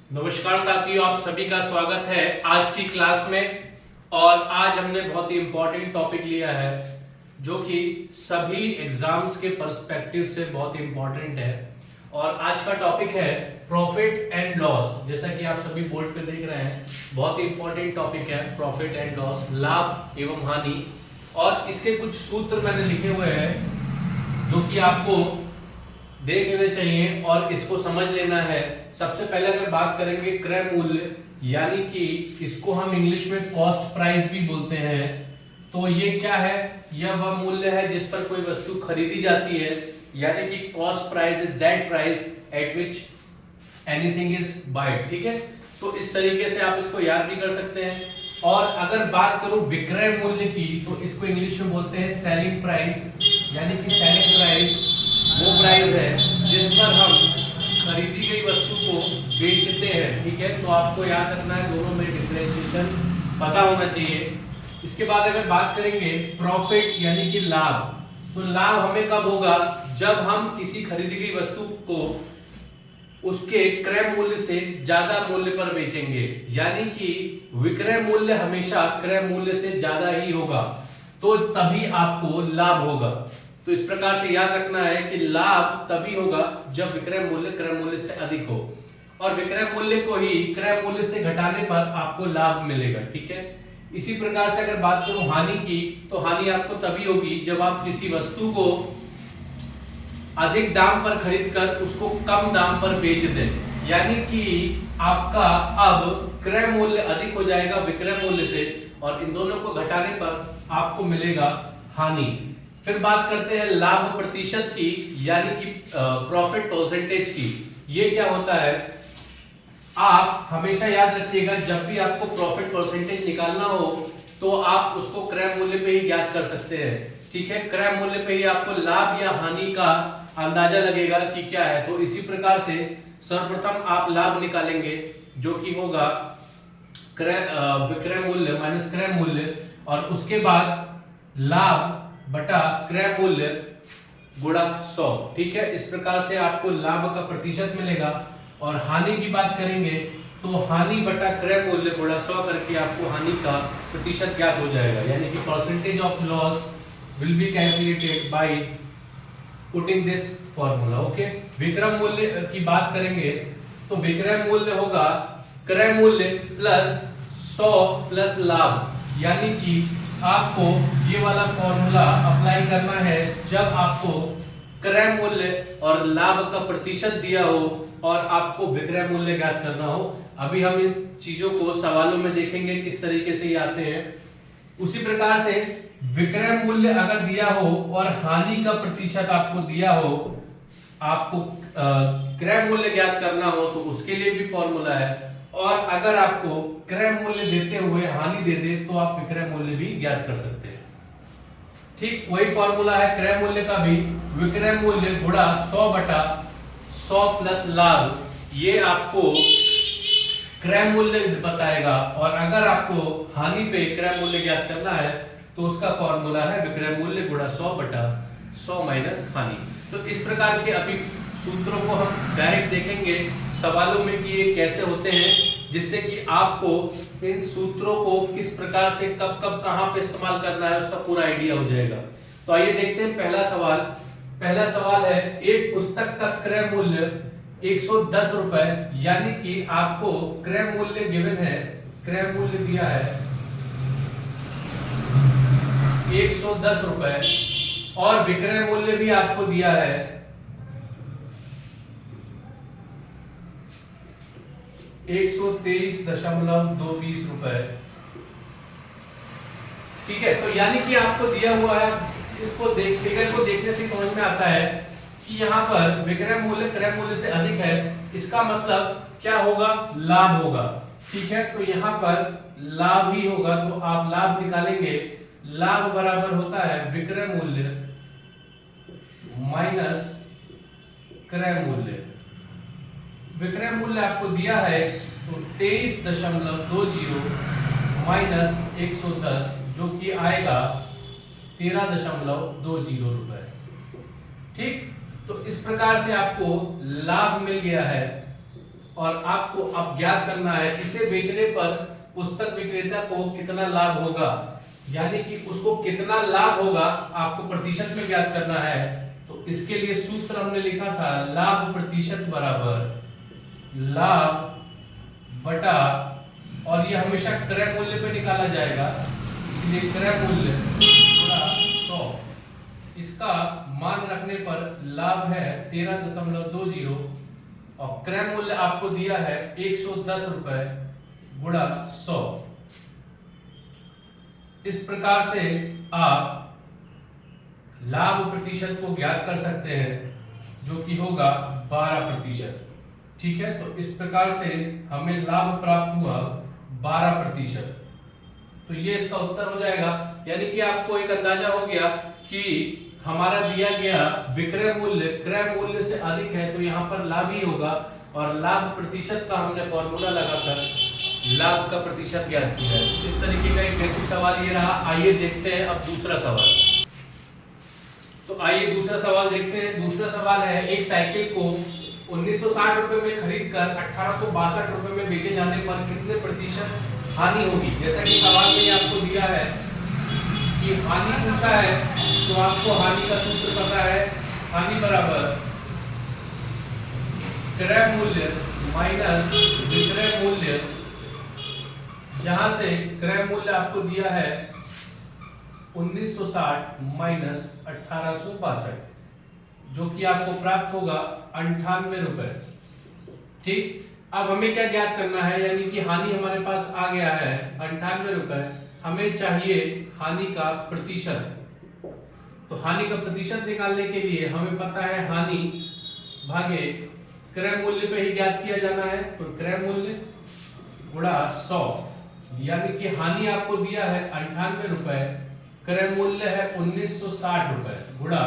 नमस्कार साथियों, आप सभी का स्वागत है आज की क्लास में। और आज हमने बहुत ही इंपॉर्टेंट टॉपिक लिया है जो कि सभी एग्जाम्स के पर्सपेक्टिव से बहुत ही इंपॉर्टेंट है। और आज का टॉपिक है प्रॉफिट एंड लॉस। जैसा कि आप सभी बोर्ड पे देख रहे हैं, बहुत ही इंपॉर्टेंट टॉपिक है प्रॉफिट एंड लॉस, लाभ एवं हानि। और इसके कुछ सूत्र मैंने लिखे हुए हैं जो कि आपको देख लेने चाहिए और इसको समझ लेना है। सबसे पहले अगर बात करेंगे क्रय मूल्य, यानी कि इसको हम इंग्लिश में कॉस्ट प्राइस भी बोलते हैं। तो ये क्या है? यह वह मूल्य है जिस पर कोई वस्तु खरीदी जाती है, यानी कि cost price is that price at which anything is wide. ठीक है, तो इस तरीके से आप इसको याद भी कर सकते हैं। और अगर बात करूं विक्रय मूल्य की, तो इसको इंग्लिश में बोलते हैं सेलिंग प्राइस, यानी कि सेलिंग प्राइस वो प्राइस है जिस पर हम खरीदी गई वस्तु को बेचते हैं। ठीक है, तो आपको याद रखना है, दोनों में डिफरेंशिएशन पता होना चाहिए। इसके बाद अगर बात करेंगे प्रॉफिट यानी कि लाभ, तो लाभ हमें कब होगा? जब हम किसी खरीदी गई वस्तु को उसके क्रय मूल्य से ज्यादा मूल्य पर बेचेंगे, यानी कि विक्रय मूल्य हमेशा क्रय मूल्य से ज्यादा ही होगा, तो तभी आपको लाभ होगा। तो इस प्रकार से याद रखना है कि लाभ तभी होगा जब विक्रय मूल्य क्रय मूल्य से अधिक हो, और विक्रय मूल्य को ही क्रय मूल्य से घटाने पर आपको लाभ मिलेगा। ठीक है, इसी प्रकार से अगर बात करूं हानि की, तो हानि आपको तभी होगी जब आप किसी वस्तु को अधिक दाम पर खरीदकर उसको कम दाम पर बेच दें, यानी कि आपका अब क्रय मूल्य अधिक हो जाएगा विक्रय मूल्य से, और इन दोनों को घटाने पर आपको मिलेगा हानि। फिर बात करते हैं लाभ प्रतिशत की, यानी कि प्रॉफिट परसेंटेज की। ये क्या होता है? आप हमेशा याद रखिएगा, जब भी आपको प्रॉफिट परसेंटेज निकालना हो तो आप उसको क्रय मूल्य पे ही ज्ञात कर सकते हैं। ठीक है, क्रय मूल्य पे ही आपको लाभ या हानि का अंदाजा लगेगा कि क्या है। तो इसी प्रकार से सर्वप्रथम आप लाभ निकालेंगे जो कि होगा विक्रय मूल्य माइनस क्रय मूल्य, और उसके बाद लाभ बटा क्रय मूल्य गुणा 100। ठीक है, इस प्रकार से आपको लाभ का प्रतिशत मिलेगा। और हानि की बात करेंगे तो हानि बटा क्रय मूल्य गुणा 100 करके आपको हानि का प्रतिशत ज्ञात हो जाएगा, यानी कि percentage of loss will be calculated by putting this formula. Okay, विक्रय मूल्य की बात करेंगे तो विक्रय मूल्य होगा क्रय मूल्य प्लस 100 प्लस लाभ, यानी कि आपको ये वाला फॉर्मूला अप्लाई करना है जब आपको क्रय मूल्य और लाभ का प्रतिशत दिया हो और आपको विक्रय मूल्य ज्ञात करना हो। अभी हम इन चीजों को सवालों में देखेंगे किस तरीके से ये आते हैं। उसी प्रकार से विक्रय मूल्य अगर दिया हो और हानि का प्रतिशत आपको दिया हो, आपको क्रय मूल्य ज्ञात करना हो तो उसके लिए भी फॉर्मूला है। और अगर आपको क्रय मूल्य देते हुए हानि दे दे तो आप विक्रय मूल्य भी ज्ञात कर सकते हैं। ठीक वही फॉर्मूला है क्रय मूल्य का भी, विक्रय मूल्य गुणा 100 बटा 100 प्लस लाभ, ये आपको क्रय मूल्य बताएगा। और अगर आपको हानि पे क्रय मूल्य ज्ञात करना है तो उसका फॉर्मूला है विक्रय मूल्य गुणा 100 बटा 100 माइनस हानि। तो इस प्रकार के अभी सूत्रों को हम डायरेक्ट देखेंगे सवालों में कि ये कैसे होते हैं, जिससे कि आपको इन सूत्रों को किस प्रकार से कब कब कहां पे इस्तेमाल करना है उसका पूरा आइडिया हो जाएगा। तो आइए देखते हैं पहला सवाल है, एक पुस्तक का क्रय मूल्य 110 रुपए, यानी कि आपको क्रय मूल्य गिवन है, क्रय मूल्य दिया है 110 रुपए, और विक्रय मूल्य भी आपको दिया है 123.220 रुपए। ठीक है, तो यानी कि आपको दिया हुआ है, इसको फिगर को देखने से समझ में आता है कि यहाँ पर विक्रय मूल्य क्रय मूल्य से अधिक है, इसका मतलब क्या होगा? लाभ होगा। ठीक है, तो यहाँ पर लाभ ही होगा, तो आप लाभ निकालेंगे। लाभ बराबर होता है विक्रय मूल्य माइनस क्रय मूल्य। विक्रय मूल्य आपको दिया है 23.20 माइनस 110, जो कि आएगा 13.20 रुपए। ठीक, तो इस प्रकार से आपको लाभ मिल गया है और आपको अब ज्ञात करना है इसे बेचने पर पुस्तक विक्रेता को कितना लाभ होगा, यानी कि उसको कितना लाभ होगा आपको प्रतिशत में ज्ञात करना है। तो इसके लिए सूत्र हमने लिखा था लाभ प्रतिशत बराबर लाभ बटा, और ये हमेशा क्रय मूल्य पे निकाला जाएगा, इसलिए क्रय मूल्य गुणा 100। इसका मान रखने पर लाभ है 13.20 और क्रय मूल्य आपको दिया है 110 रुपए गुणा 100। इस प्रकार से आप लाभ प्रतिशत को ज्ञात कर सकते हैं जो कि होगा 12%। ठीक है, तो इस प्रकार से हमें लाभ प्राप्त हुआ 12%। तो ये इसका उत्तर हो जाएगा, यानी कि आपको एक अंदाजा हो गया कि हमारा दिया गया विक्रय मूल्य क्रय मूल्य से अधिक है तो यहाँ पर लाभ ही होगा, और लाभ प्रतिशत का हमने फॉर्मूला लगाकर लाभ का प्रतिशत ज्ञात किया है। इस तरीके का एक बेसिक सवाल ये रहा। आइए देखते हैं अब दूसरा सवाल। तो आइए दूसरा सवाल देखते हैं। दूसरा सवाल है, एक साइकिल को 1960 रुपए में खरीदकर 1862 रुपए में बेचे जाने पर कितने प्रतिशत हानि होगी। जैसा कि सवाल में आपको दिया है कि हानि पूछा है, तो आपको हानि का सूत्र पता है। हानि बराबर क्रय मूल्य माइनस विक्रय मूल्य, जहां से क्रय मूल्य आपको दिया है 1960 माइनस 1862, जो कि आपको प्राप्त होगा 98 रुपए। ठीक, अब हमें क्या ज्ञात करना है, यानी कि हानि हमारे पास आ गया है 98 रुपए, हमें चाहिए हानि का प्रतिशत। तो हानि का प्रतिशत निकालने के लिए हमें पता है हानि भागे क्रय मूल्य पे ही ज्ञात किया जाना है। तो क्रय मूल्य गुणा 100, यानी कि हानि आपको दिया है 98 रुपए, क्रय मूल्य है 1960 रुपए गुणा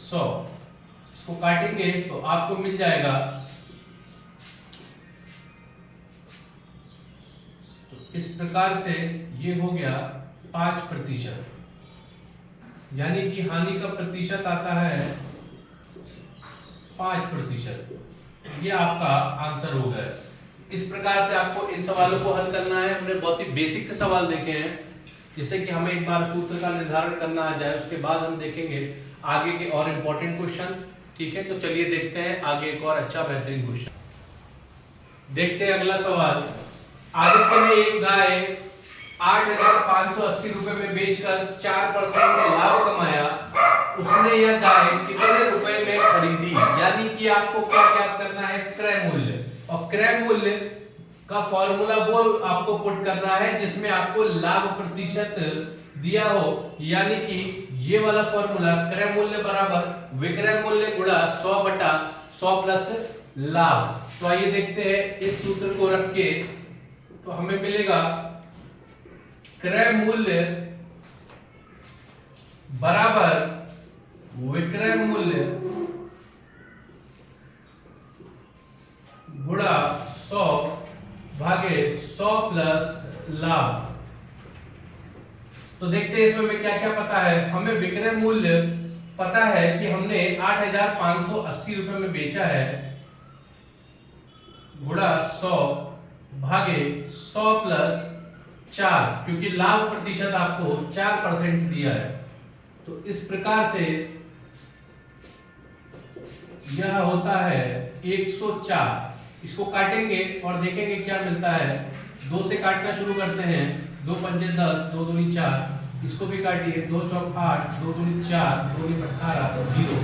100। इसको काटेंगे तो आपको मिल जाएगा, तो इस प्रकार से ये हो गया 5%, यानी कि हानि का प्रतिशत आता है 5%। ये आपका आंसर हो गया। इस प्रकार से आपको इन सवालों को हल करना है। हमने बहुत ही बेसिक से सवाल देखे हैं, जिससे कि हमें एक बार सूत्र का निर्धारण करना आ जाए, उसके बाद हम देखेंगे आगे के और इम्पोर्टेंट क्वेश्चन। ठीक है, तो चलिए देखते हैं आगे एक और अच्छा बेहतरीन क्वेश्चन। देखते हैं अगला सवाल। आदित्य ने एक गाय 8,580 रुपए में बेचकर 4% लाभ कमाया। उसने यह गाय कितने रुपए में खरीदी, यानी कि आपको क्या ज्ञात करना है, क्रय मूल्य। और क्रय मूल्य का फॉर्मूला वो आपको पुट करना है जिसमें आपको लाभ प्रतिशत दिया हो, यानी कि ये वाला फॉर्मूला क्रय मूल्य बराबर विक्रय मूल्य गुणा 100 बटा 100 प्लस लाभ। तो आइए देखते हैं इस सूत्र को रख के, तो हमें मिलेगा क्रय मूल्य बराबर विक्रय मूल्य गुणा 100 भागे 100 प्लस लाभ। तो देखते हैं इसमें हमें क्या क्या पता है। हमें विक्रय मूल्य पता है कि हमने 8,580 रुपए में बेचा है, गुणा 100 भागे 100 प्लस 4, क्योंकि लाभ प्रतिशत आपको 4% दिया है। तो इस प्रकार से यह होता है 104। इसको काटेंगे और देखेंगे क्या मिलता है। 2 से काटना शुरू करते हैं। 2 पंजे 10, 2 दूनी 4। इसको भी काटिए, 2 चौक 8, 2 दूनी 4, 2 दूनी 18, 0।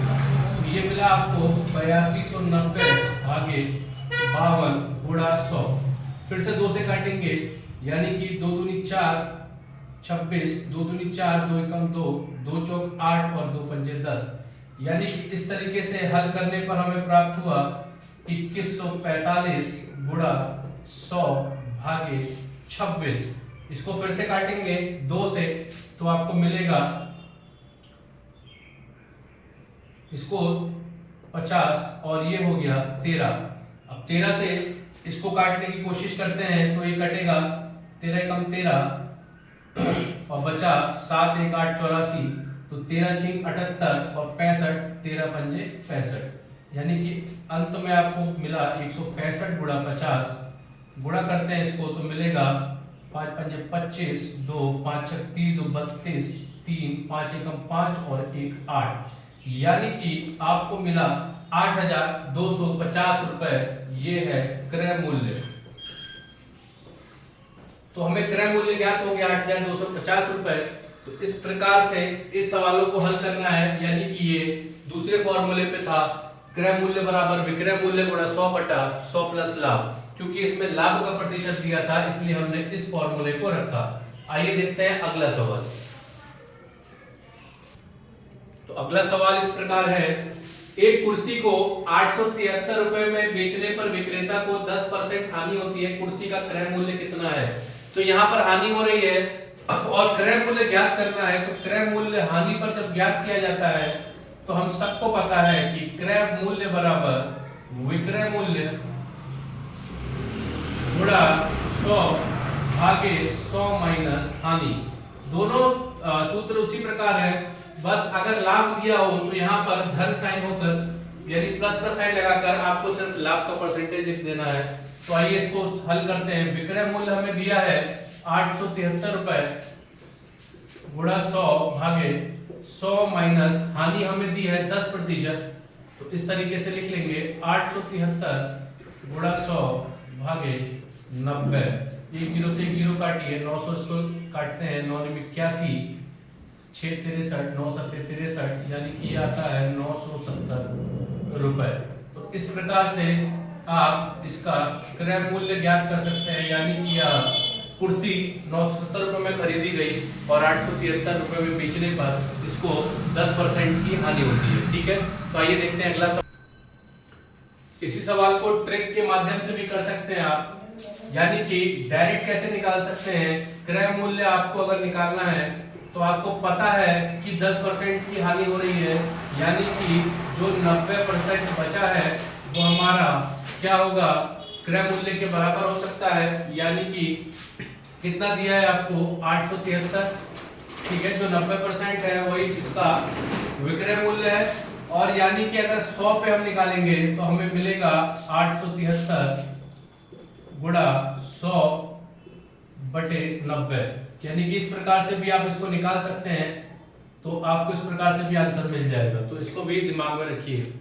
तो ये मिला आपको 8290 भागे 52 गुणा 100। फिर से 2 से काटेंगे, यानी कि 2 दूनी 4 26, 2 दूनी 4, 2 एकम 2, 2 चौक 8 और 2 पंजे 10। यानी इस तरीके से हल करने पर हमें प्राप्त हुआ 2145 गुणा 100 भागे 26। इसको फिर से काटेंगे 2 से, तो आपको मिलेगा इसको 50 और ये हो गया 13। अब 13 से इसको काटने की कोशिश करते हैं तो ये कटेगा 13 कम 13 और बचा 7 1 8 84, तो 13 छिंग 78 और 65 13 पंजे 65, यानी कि अंत में आपको मिला 165 गुणा 50, गुणा करते हैं इसको तो मिलेगा 5 पंजे 25, 2 5 छक 30, 2 32, 3 5 एकम 5 और 1 8, यानी कि आपको मिला 8,250 रुपए। ये है क्रय मूल्य। तो हमें क्रय मूल्य ज्ञात हो गया 8,250 रुपए। तो इस प्रकार से इस सवालों को हल करना है, यानी कि ये दूसरे फॉर्मूले पे था, क्रय मूल्य बराबर विक्रय मूल्य गुणा 100 बटा 100 प्लस लाभ। क्योंकि इसमें लाभ का प्रतिशत दिया था इसलिए हमने इस फॉर्मूले को रखा। आइए देखते हैं अगला सवाल। तो अगला सवाल इस प्रकार है, एक कुर्सी को 873 रुपए में बेचने पर विक्रेता को 10% हानि होती है, कुर्सी का क्रय मूल्य कितना है? तो यहाँ पर हानि हो रही है और क्रय मूल्य ज्ञात करना है। तो क्रय मूल्य हानि पर जब ज्ञात किया जाता है तो हम सबको पता है कि क्रय मूल्य बराबर विक्रय मूल्य गुणा 100 भागे 100 माइनस हानि। दोनों सूत्र उसी प्रकार है, बस अगर लाभ दिया हो तो यहाँ पर धन साइन होकर यानी प्लस का साइन लगाकर आपको सिर्फ लाभ का परसेंटेज लिख देना है। तो आइए इसको हल करते हैं। विक्रय मूल्य हमें दिया है 873 रुपए गुणा 100 भागे 100 माइनस हानि हमें दी है 10%। तो इस तरीके से लिख लेंगे 873 गुणा 100 भागे 90। एक जीरो से एक जीरो काटिए, 900 इसको काटते हैं, 9 में 81, 6 63, 9 7 63, यानी कि आता है 970 रुपए। तो इस प्रकार से आप इसका क्रय मूल्य ज्ञात कर सकते हैं, यानी कि कुर्सी 970 रुपए में खरीदी गई और 873 रुपए में बेचने पर इसको 10% की हानि होती है। ठीक है, तो आइए देखते हैं अगला सवाल। इसी सवाल को ट्रिक के माध्यम से भी कर सकते हैं आप, यानी कि डायरेक्ट कैसे निकाल सकते हैं। क्रय मूल्य आपको अगर निकालना है तो आपको पता है कि 10% की हानि हो रही है, यानी कि जो 90% बचा है वो हमारा क्या होगा, क्रय मूल्य के बराबर हो सकता है। यानी कि कितना दिया है आपको 873, ठीक है, जो 90% है वही इसका विक्रय मूल्य है। और यानी कि अगर 100 पे हम निकालेंगे तो हमें मिलेगा 873 गुणा 100 बटे 90, यानी कि इस प्रकार से भी आप इसको निकाल सकते हैं। तो आपको इस प्रकार से भी आंसर मिल जाएगा, तो इसको भी दिमाग में रखिए।